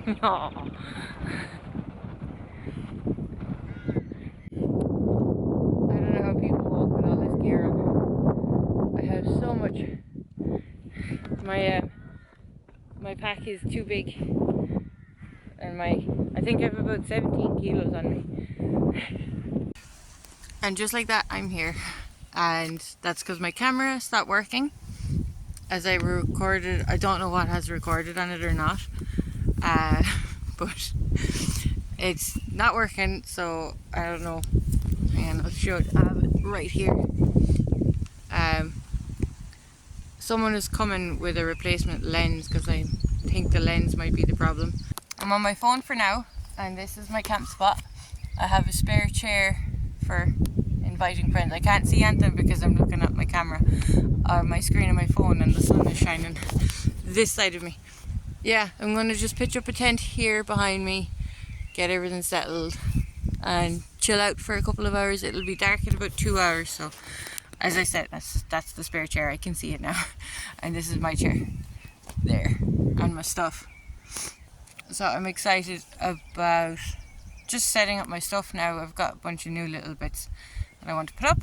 Aww. I don't know how people walk with all this gear on. I have so much. My pack is too big, and I think I have about 17 kilos on me. And just like that, I'm here, and that's because my camera stopped working as I recorded. I don't know what has recorded on it or not, but it's not working, so I don't know. And I'll show it. I have it right here. Someone is coming with a replacement lens because I think the lens might be the problem. I'm on my phone for now, and this is my camp spot. I have a spare chair for inviting friends. I can't see anything because I'm looking at my camera, my screen on my phone, and the sun is shining this side of me. Yeah, I'm going to just pitch up a tent here behind me, get everything settled, and chill out for a couple of hours. It'll be dark in about 2 hours, so as I said, that's the spare chair. I can see it now. And this is my chair there, and my stuff. So I'm excited about just setting up my stuff now. I've got a bunch of new little bits that I want to put up.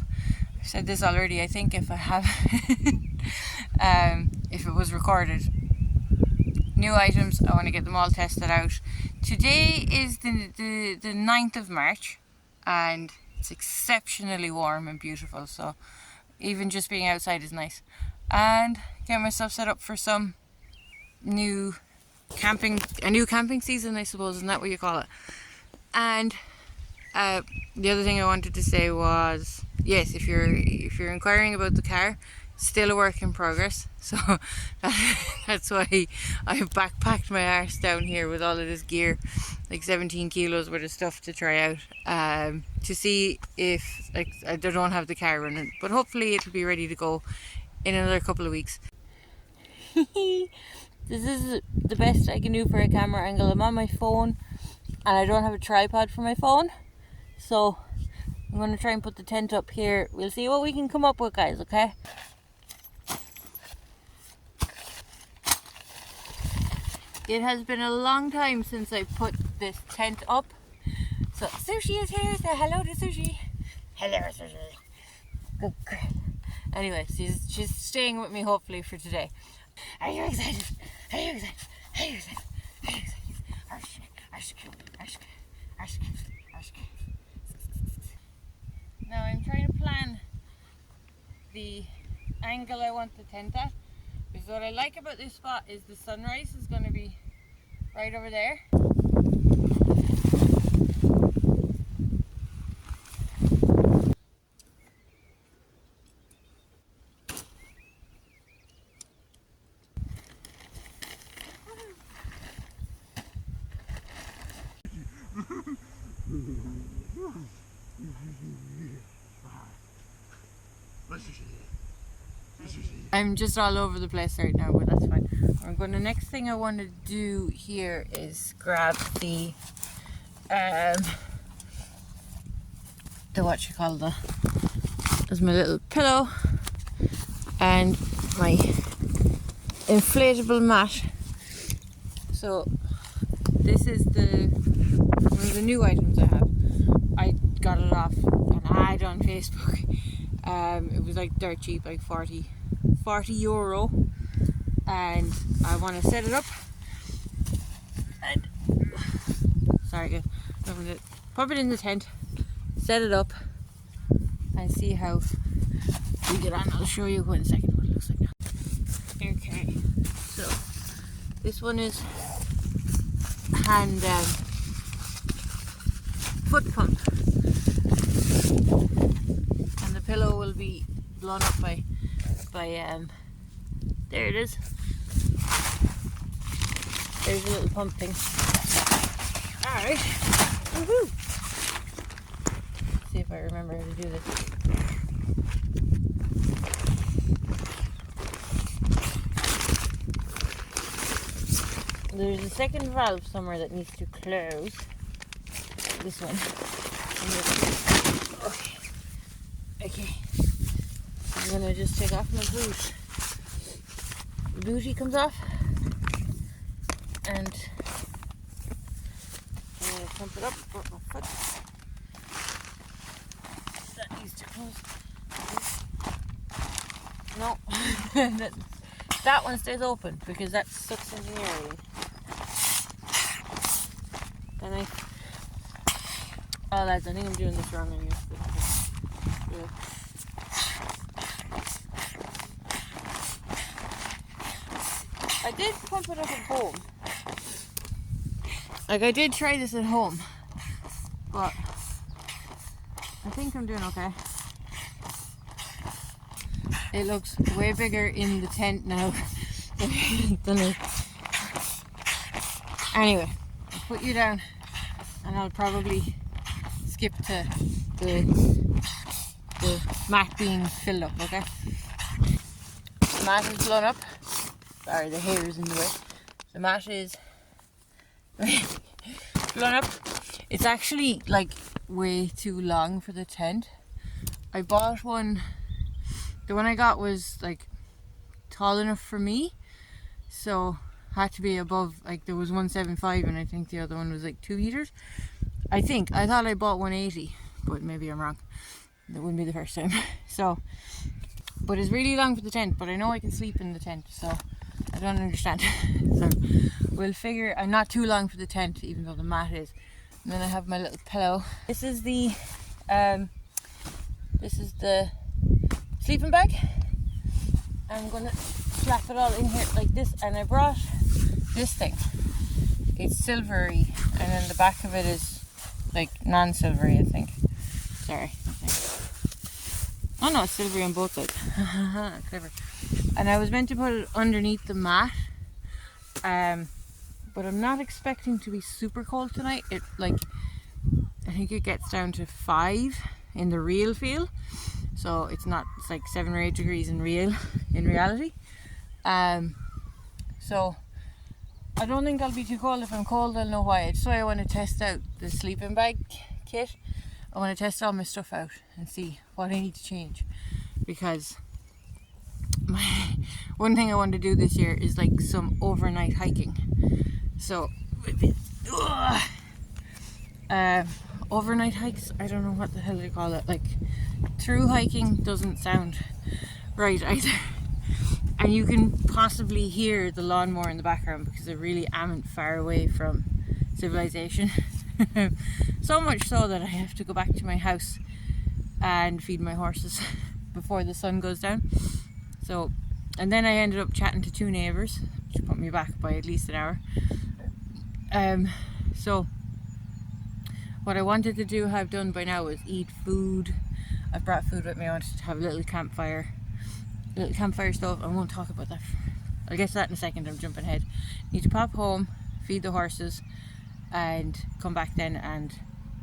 I've said this already, I think, if I have if it was recorded. New items, I want to get them all tested out. Today is the 9th of March, and it's exceptionally warm and beautiful, so even just being outside is nice. And get myself set up for some new camping season, I suppose, isn't that what you call it? And the other thing I wanted to say was, yes, if you're inquiring about the car, still a work in progress, so that's why I've backpacked my arse down here with all of this gear, like 17 kilos worth of stuff to try out, to see if, like, I don't have the car running, but hopefully it'll be ready to go in another couple of weeks. This is the best I can do for a camera angle. I'm on my phone and I don't have a tripod for my phone, so I'm going to try and put the tent up here. We'll see what we can come up with, guys, okay? It has been a long time since I put this tent up. So Sushi is here. Say hello to Sushi. Hello, Sushi. Good girl. Anyway, she's staying with me hopefully for today. Are you excited? Are you excited? Are you excited? Are you excited? Now I'm trying to plan the angle I want the tent at, because what I like about this spot is the sunrise is going to be right over there. I'm just all over the place right now, but that's fine. The next thing I want to do here is grab the what you call there's my little pillow and my inflatable mat. So this is one of the new items I have. I got it off an ad on Facebook. It was like dirt cheap, like 40 euro, and I want to set it up and pop it in the tent, set it up and see how we get on. I'll show you in a second what it looks like now. Okay, so this one is hand foot pump, and the pillow will be blown up by there it is. There's a little pump thing. Alright. Woohoo! See if I remember how to do this. There's a second valve somewhere that needs to close. This one. Okay. I'm gonna just take off my boot. the booty comes off, and pump it up. Put my foot. That needs to close. No, that one stays open because that sucks in the air. And oh lads, I think I'm doing this wrong on you. Yeah. I did pump it up at home. Like I did try this at home, but I think I'm doing okay. It looks way bigger in the tent now than it. Anyway, I'll put you down and I'll probably skip to the mat being filled up, okay? The mat is blown up. Sorry, the hair is in the way. The mat is blown up. It's actually like way too long for the tent. I bought one. The one I got was like tall enough for me, so had to be above, like there was 175 and I think the other one was like 2 meters. I thought I bought 180, but maybe I'm wrong. That wouldn't be the first time. So, but it's really long for the tent, but I know I can sleep in the tent, so I don't understand. So we'll figure. I'm not too long for the tent, even though the mat is. And then I have my little pillow. This is the sleeping bag. I'm gonna slap it all in here like this, and I brought this thing. It's silvery, and then the back of it is like non-silvery, I think. Sorry. Oh no, it's silvery on both sides. Clever. And I was meant to put it underneath the mat, but I'm not expecting to be super cold tonight. I think it gets down to 5 in the real feel, so it's like 7 or 8 degrees in reality. So I don't think I'll be too cold. If I'm cold, I'll know why. So I want to test out the sleeping bag kit. I want to test all my stuff out and see what I need to change, because one thing I want to do this year is like some overnight hiking. So overnight hikes, I don't know what the hell they call it. Like through hiking doesn't sound right either. And you can possibly hear the lawnmower in the background because I really am far away from civilization. So much so that I have to go back to my house and feed my horses before the sun goes down. So, and then I ended up chatting to 2 neighbours, which put me back by at least an hour. So what I wanted to have done by now was eat food. I've brought food with me. I wanted to have a little campfire stove. I won't talk about that. I'll get to that in a second. I'm jumping ahead. Need to pop home, feed the horses, and come back then and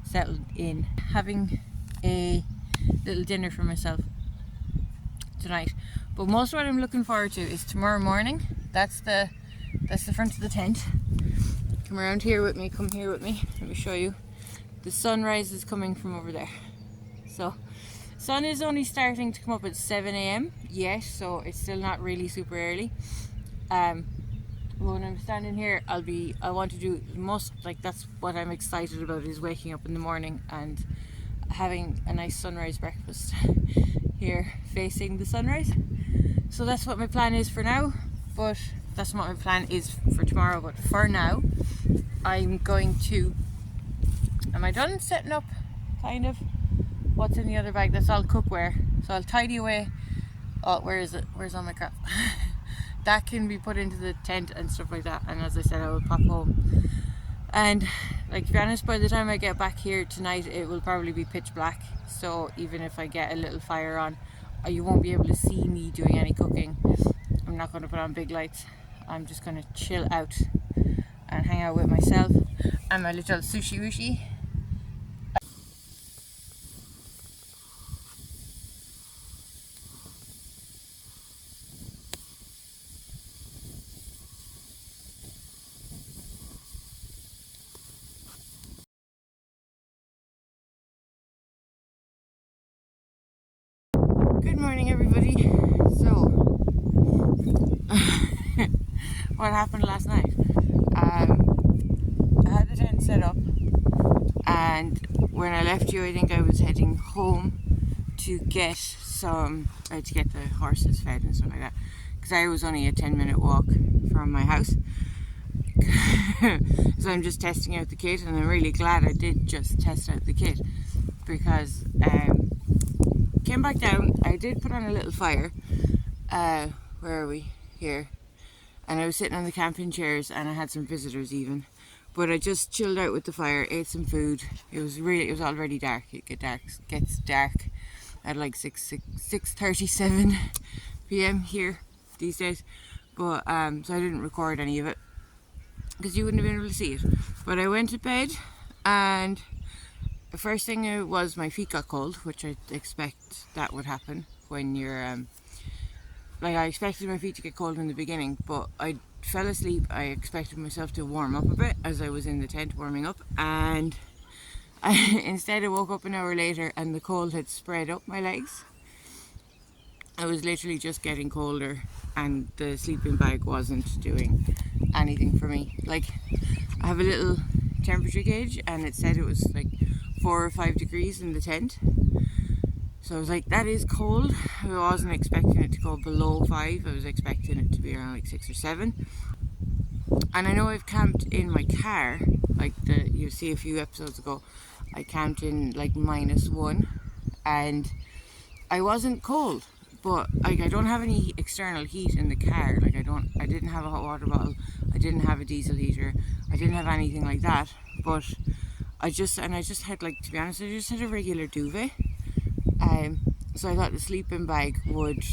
settle in. Having a little dinner for myself tonight. But most of what I'm looking forward to is tomorrow morning. That's the front of the tent. Come around here with me. Come here with me. Let me show you. The sunrise is coming from over there. So sun is only starting to come up at 7 a.m. Yes, so it's still not really super early. When I'm standing here, I want to do most, like that's what I'm excited about, is waking up in the morning and having a nice sunrise breakfast here facing the sunrise. So that's what my plan is for now, but that's not what my plan is for tomorrow. But for now, I'm going to, am I done setting up kind of what's in the other bag? That's all cookware, so I'll tidy away. Oh, where is it? Where's all my crap? That can be put into the tent and stuff like that. And as I said, I will pop home. And like, to be honest, by the time I get back here tonight, it will probably be pitch black. So even if I get a little fire on, you won't be able to see me doing any cooking. I'm not going to put on big lights. I'm just going to chill out and hang out with myself and my little sushi wushi. Good morning, everybody. So what happened last night. I had the tent set up, and when I left you, I think I was heading home to get to get the horses fed and stuff like that, because I was only a 10-minute walk from my house. So I'm just testing out the kit, and I'm really glad I did just test out the kit, because came back down. I did put on a little fire. Where are we? Here. And I was sitting on the camping chairs, and I had some visitors even. But I just chilled out with the fire, ate some food. It was already dark. It gets dark at like 6:37 p.m. here these days. But so I didn't record any of it, because you wouldn't have been able to see it. But I went to bed, and the first thing was my feet got cold, which I expect that would happen when you're like, I expected my feet to get cold in the beginning, but I fell asleep. I expected myself to warm up a bit as I was in the tent warming up, and instead I woke up an hour later and the cold had spread up my legs. I was literally just getting colder, and the sleeping bag wasn't doing anything for me. Like, I have a little temperature gauge, and it said it was like 4 or 5 degrees in the tent. So I was like, that is cold. I wasn't expecting it to go below 5. I was expecting it to be around like 6 or 7. And I know I've camped in my car, like you see a few episodes ago, I camped in like -1, and I wasn't cold. But like, I don't have any external heat in the car. Like, I didn't have a hot water bottle. I didn't have a diesel heater. I didn't have anything like that. But I just had, like, to be honest, I just had a regular duvet. So I thought the sleeping bag would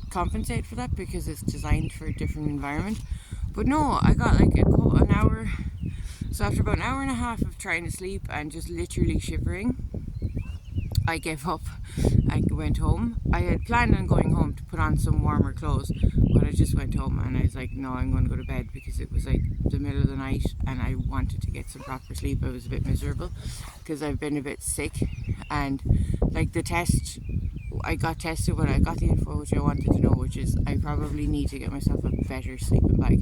compensate for that, because it's designed for a different environment. But no, I got like an hour. So after about an hour and a half of trying to sleep and just literally shivering, I gave up. I went home. I had planned on going home to put on some warmer clothes, but I just went home, and I was like, no, I'm going to go to bed, because it was like the middle of the night and I wanted to get some proper sleep. I was a bit miserable because I've been a bit sick, and like the test, I got tested, but I got the info which I wanted to know, which is I probably need to get myself a better sleeping bag,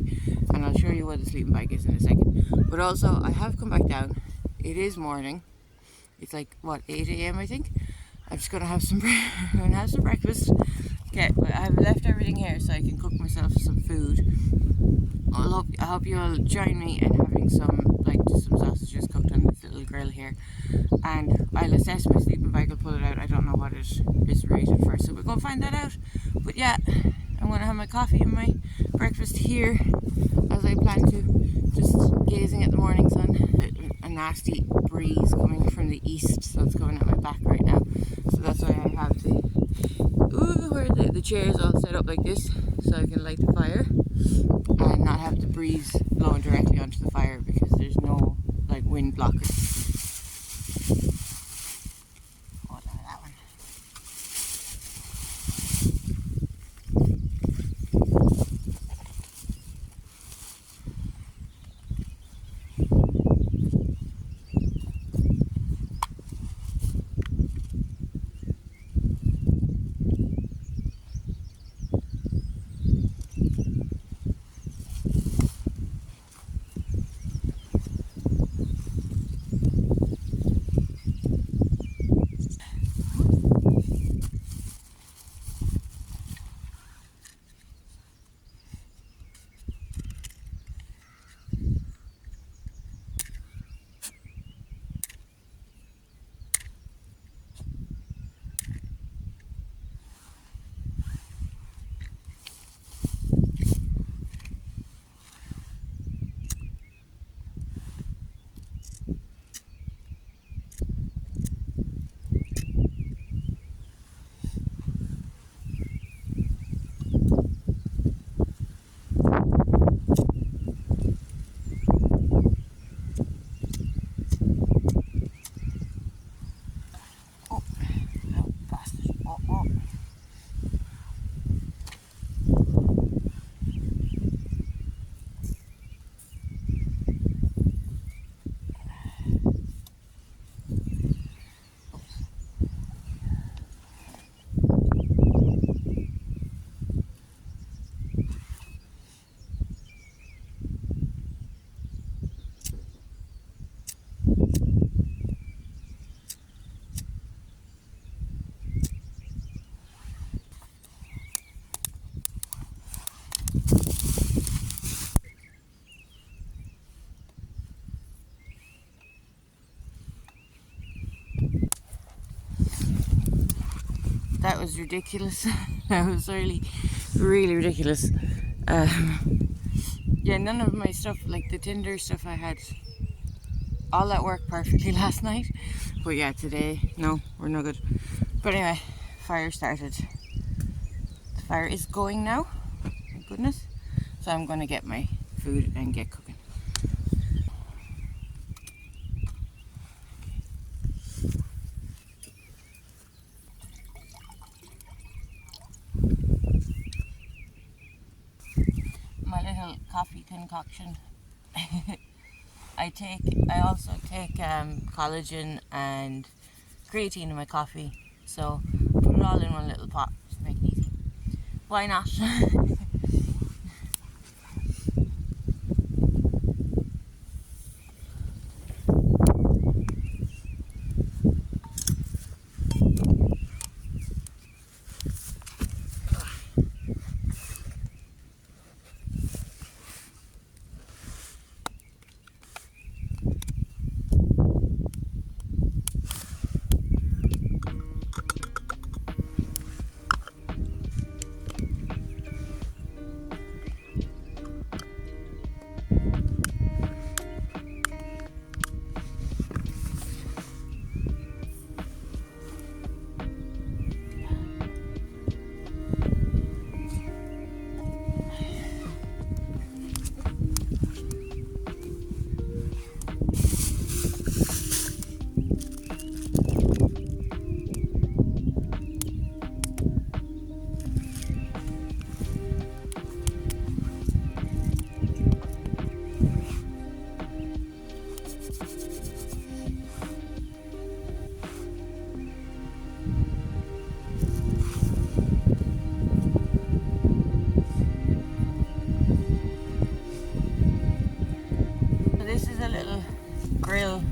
and I'll show you what the sleeping bag is in a second. But also, I have come back down. It is morning. It's like, what, 8 a.m. I think. I'm just going to have some breakfast. Okay, but I have left everything here so I can cook myself some food. I hope you'll join me in having some sausages cooked on this little grill here. And I'll assess my sleeping bag, I'll pull it out. I don't know what it is rated for, so we're going to find that out. But yeah, I'm going to have my coffee and my breakfast here, as I plan to, just gazing at the morning sun. A nasty breeze coming from the east, so it's going at my back right now. So that's why I have the chairs all set up like this, so I can light the fire and not have the breeze blowing directly onto the fire, because there's no like wind blocker. Oh, look at that one. ridiculous. That was really, really ridiculous. Yeah, none of my stuff, like the Tinder stuff I had, all that worked perfectly last night. But yeah, today, no, we're no good. But anyway, fire started. The fire is going now, thank goodness. So I'm going to get my food and get cooking. My little coffee concoction. I also take collagen and creatine in my coffee, so put it all in one little pot to make it easy. Why not? Grill,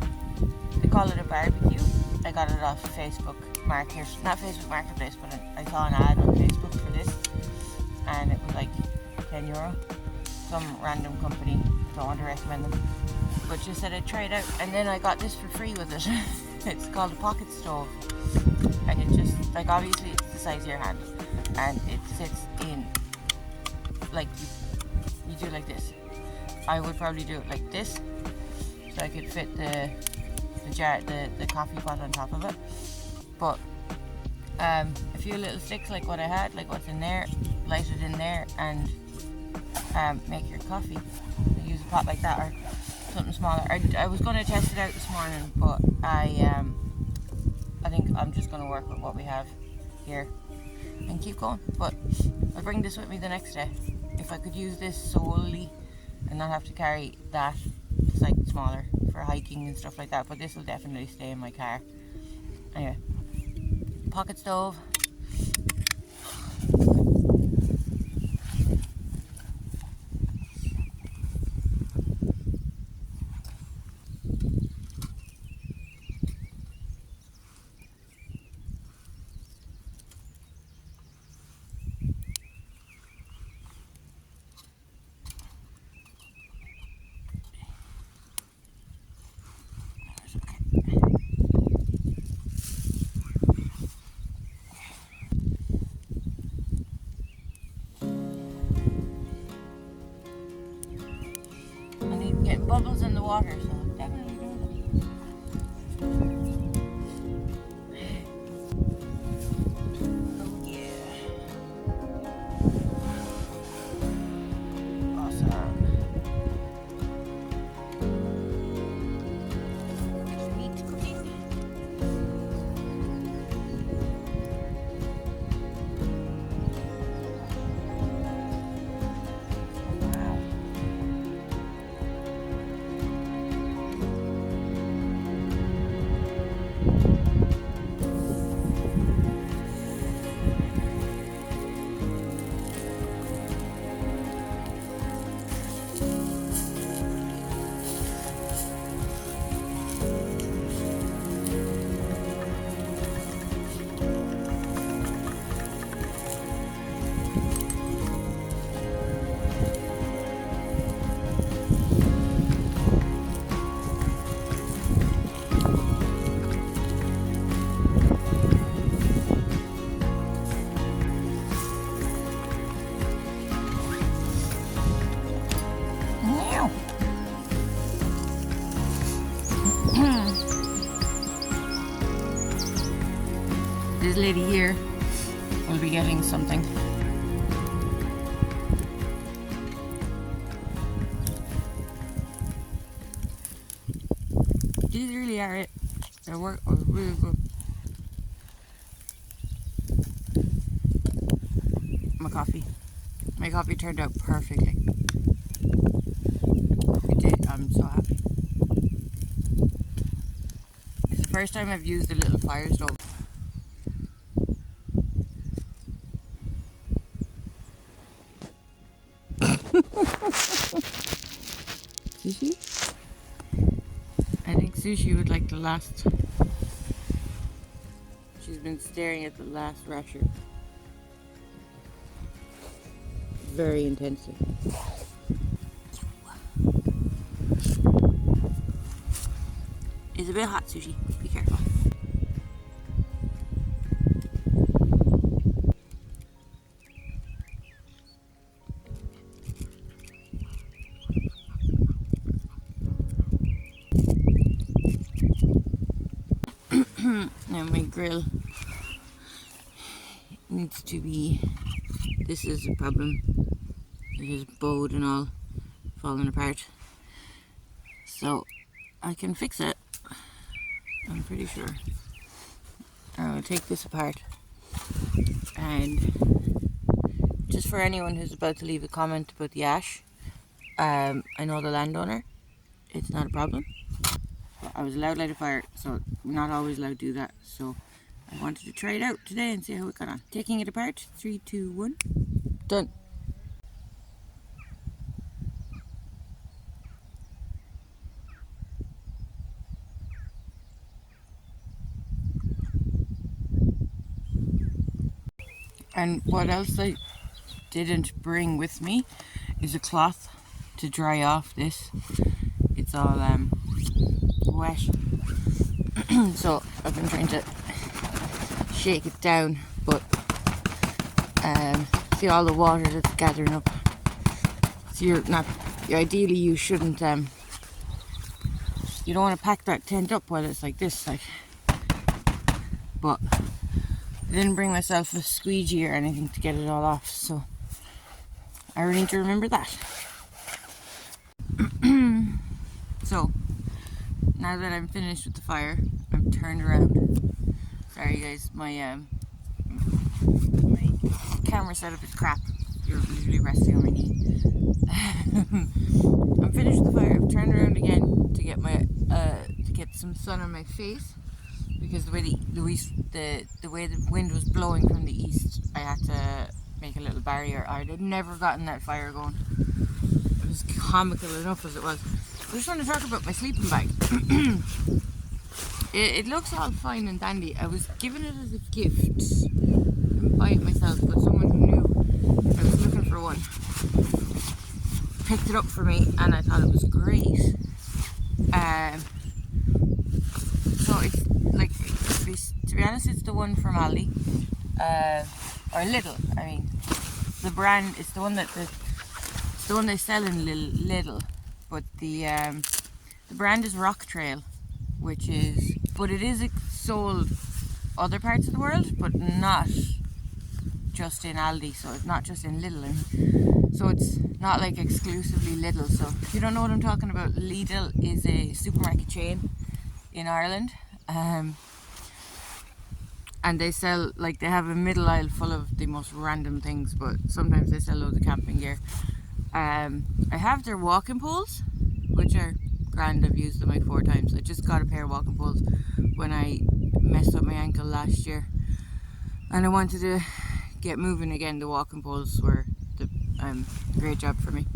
they call it a barbecue. I got it off Facebook Market, not Facebook Marketplace, but I saw an ad on Facebook for this, and it was like €10. Some random company, don't want to recommend them, but just said I'd try it out, and then I got this for free with it. It's called a pocket stove, and it just, like, obviously it's the size of your hand, and it sits in, like, you do like this. I would probably do it like this, so I could fit the jar, the coffee pot on top of it. But a few little sticks like what I had, like what's in there, light it in there and make your coffee. Use a pot like that or something smaller. I was going to test it out this morning, but I think I'm just going to work with what we have here and keep going. But I'll bring this with me the next day. If I could use this solely and not have to carry that, it's like smaller for hiking and stuff like that, but this will definitely stay in my car. Anyway, pocket stove. Getting bubbles in the water, so definitely doing Oh yeah. Awesome. Meat cooking. this lady here will be getting something. These really are it. They work really good. My coffee turned out perfectly. It did. I'm so happy. It's the first time I've used a little fire stove. Sushi? I think Sushi would like the last. She's been staring at the last rasher very intensely. It's a bit hot, Sushi. Be careful. Now my grill needs to be, this is a problem. It is bowed and all falling apart. So I can fix it, I'm pretty sure. I will take this apart, and just for anyone who's about to leave a comment about the ash, I know the landowner, it's not a problem. I was allowed to light a fire, so we're not always allowed to do that. So I wanted to try it out today and see how it got on. Taking it apart, 3, 2, 1, done. And what else I didn't bring with me is a cloth to dry off this. It's all wet. So I've been trying to shake it down, but see all the water that's gathering up. So ideally you shouldn't, you don't want to pack that tent up while it's like this, but I didn't bring myself a squeegee or anything to get it all off, so I really need to remember that. So now that I'm finished with the fire, I'm turned around. Sorry guys, my camera setup is crap. You're usually resting on my knee. I'm finished with the fire. I've turned around again to get to get some sun on my face, because the way the way the wind was blowing from the east, I had to make a little barrier. I'd never gotten that fire going. It was comical enough as it was. I just want to talk about my sleeping bag. It looks all fine and dandy. I was given it as a gift. I didn't buy it myself, but someone who knew I was looking for one picked it up for me, and I thought it was great. So it's like, to be honest, it's the one from Aldi, or Lidl. I mean, the brand is the one it's the one they sell in Lidl, but the brand is Rock Trail, but it is sold other parts of the world, but not just in Aldi. So it's not just in Lidl, so it's not like exclusively Lidl. So if you don't know what I'm talking about, Lidl is a supermarket chain in Ireland, and they sell, like, they have a middle aisle full of the most random things, but sometimes they sell loads of camping gear. I have their walking poles, which are grand. I've used them like 4 times. I just got a pair of walking poles when I messed up my ankle last year, and I wanted to get moving again. The walking poles were the great job for me.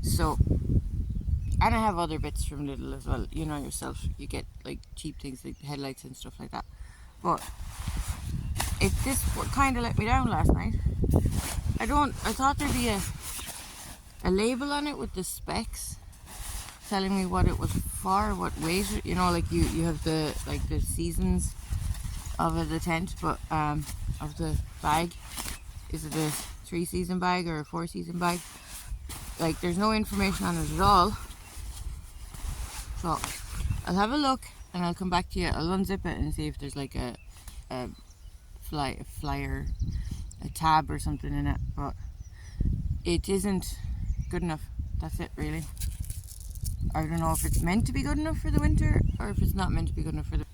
So, and I have other bits from Lidl as well. You know yourself, you get like cheap things like headlights and stuff like that. But this kind of let me down last night. I thought there'd be a label on it with the specs telling me what it was for, what weight, you know, like you have the seasons of the tent, but of the bag. Is it a 3-season bag or a 4-season bag? Like, there's no information on it at all. So I'll have a look and I'll come back to you. I'll unzip it and see if there's like a flyer, a tab or something in it, but it isn't good enough. That's it, really. I don't know if it's meant to be good enough for the winter or if it's not meant to be good enough for the...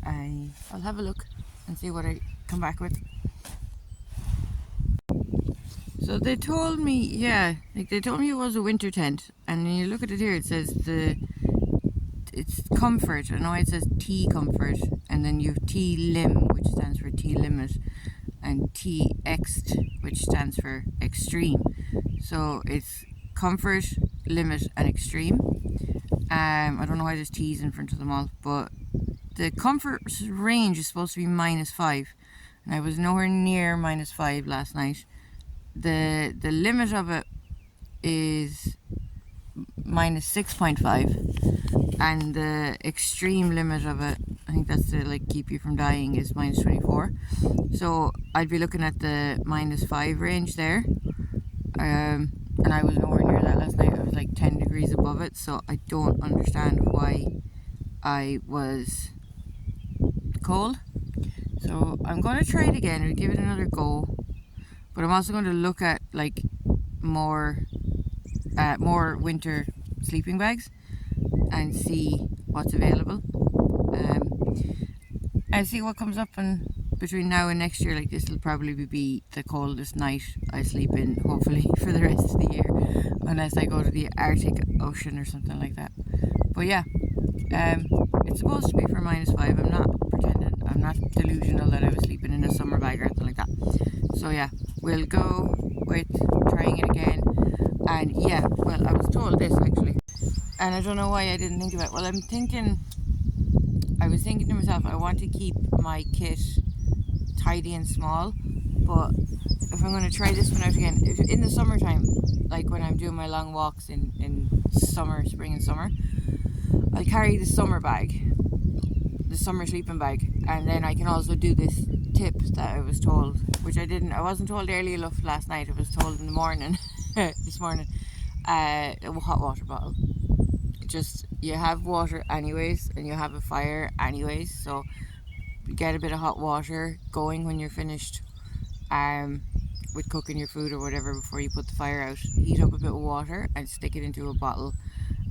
I'll have a look and see what I come back with. So they told me, yeah, like they told me it was a winter tent, and when you look at it here, it says it's comfort. I know it says T comfort, and then you have T lim, which stands for T limit, and T ext, which stands for extreme. So it's comfort, limit, and extreme. I don't know why there's T's in front of them all, but the comfort range is supposed to be -5, and I was nowhere near -5 last night. The limit of it is -6.5, and the extreme limit of it, I think that's to like keep you from dying, is -24. So I'd be looking at the -5 range there, and I was nowhere near that last night. I was like 10 degrees above it, so I don't understand why I was cold. So I'm going to try it again and give it another go, but I'm also going to look at like more winter sleeping bags and see what's available, and see what comes up. And between now and next year, like, this will probably be the coldest night I sleep in, hopefully, for the rest of the year, unless I go to the Arctic Ocean or something like that. But yeah, it's supposed to be for -5. I'm not pretending, I'm not delusional that I was sleeping in a summer bag or anything like that. So yeah, we'll go with trying it again. And yeah, well, I was told this actually, and I don't know why I didn't think of it. Well, I was thinking to myself, I want to keep my kit tidy and small, but if I'm going to try this one out again, in the summertime, like when I'm doing my long walks in summer, spring and summer, I'll carry the summer bag, the summer sleeping bag, and then I can also do this tip that I was told, which I wasn't told early enough last night. I was told in the morning, this morning, a hot water bottle. Just, you have water anyways, and you have a fire anyways, so get a bit of hot water going when you're finished with cooking your food or whatever before you put the fire out. Heat up a bit of water and stick it into a bottle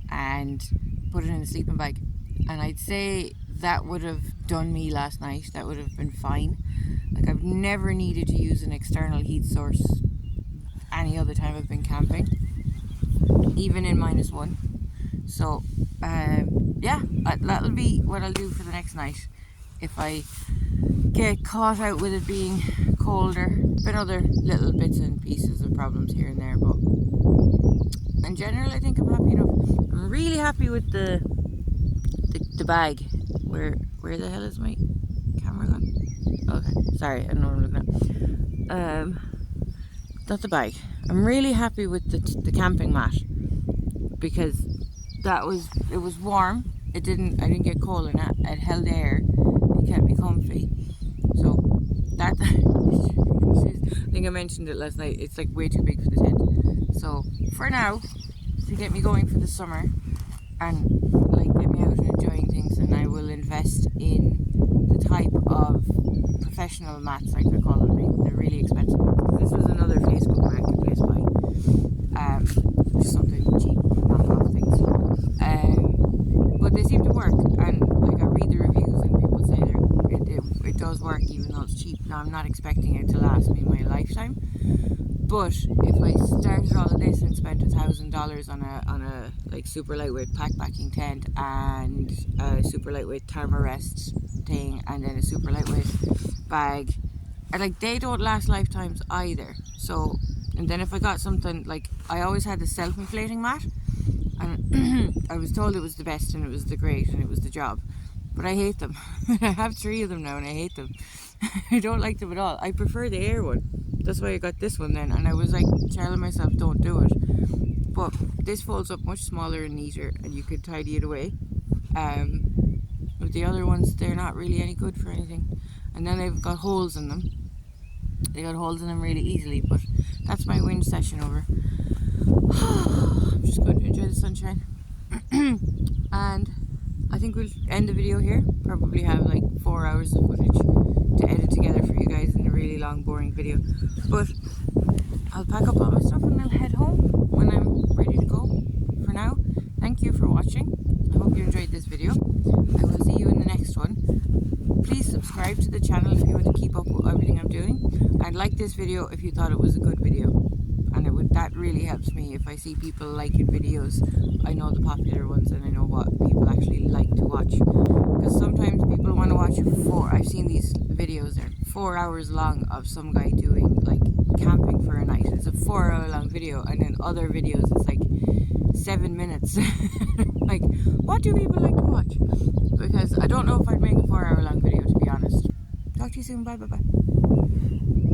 and put it in a sleeping bag. And I'd say that would have done me last night. That would have been fine. Like, I've never needed to use an external heat source any other time I've been camping, even in -1. So yeah, that'll be what I'll do for the next night if I get caught out with it being colder. Been other little bits and pieces of problems here and there, but in general I think I'm happy enough. I'm really happy with the bag. Where the hell is my camera gone? Okay, sorry, I don't know what I'm looking at. Not the bag. I'm really happy with the camping mat, because it was warm. I didn't get cold in it. It held air. It kept me comfy. So that I think I mentioned it last night. It's like way too big for the tent. So for now, to get me going for the summer and like get me out and enjoying things, and I will invest in the type of professional mats, I could call them, the really expensive mats. This was another Facebook marketplace buy. Just something cheap, knockoff things. But they seem to work, and like I read the reviews and people say it does work even though it's cheap. Now I'm not expecting it to last me my lifetime, but if I started all of this and spent $1,000 on a like super lightweight backpacking tent and a super lightweight thermarest thing and then a super lightweight bag, and like they don't last lifetimes either. So, and then if I got something like, I always had the self-inflating mat, and I was told it was the best and it was the great and it was the job, but I hate them. I have 3 of them now and I hate them. I don't like them at all. I prefer the air one. That's why I got this one then, and I was like telling myself don't do it, but this folds up much smaller and neater and you could tidy it away. But the other ones, they're not really any good for anything, and then they've got holes in them. They got holes in them really easily. But that's my wind session over. I'm just going to enjoy the sunshine. And I think we'll end the video here. Probably have like 4 hours of footage to edit together for you guys in a really long, boring video. But I'll pack up all my stuff and I'll head home when I'm ready to go. For now, thank you for watching. I hope you enjoyed this video. I will see you in the next one. Please subscribe to the channel if you want to keep up with everything I'm doing. And like this video if you thought it was a good video. And that really helps me if I see people liking videos. I know the popular ones and I know what people actually like to watch. Because sometimes people want to watch I've seen these videos, they're 4 hours long of some guy doing like camping for a night. It's a 4-hour long video, and then other videos it's like 7 minutes. Like, what do people like to watch? Because I don't know if I'd make a 4-hour long video, to be honest. Talk to you soon. Bye bye bye.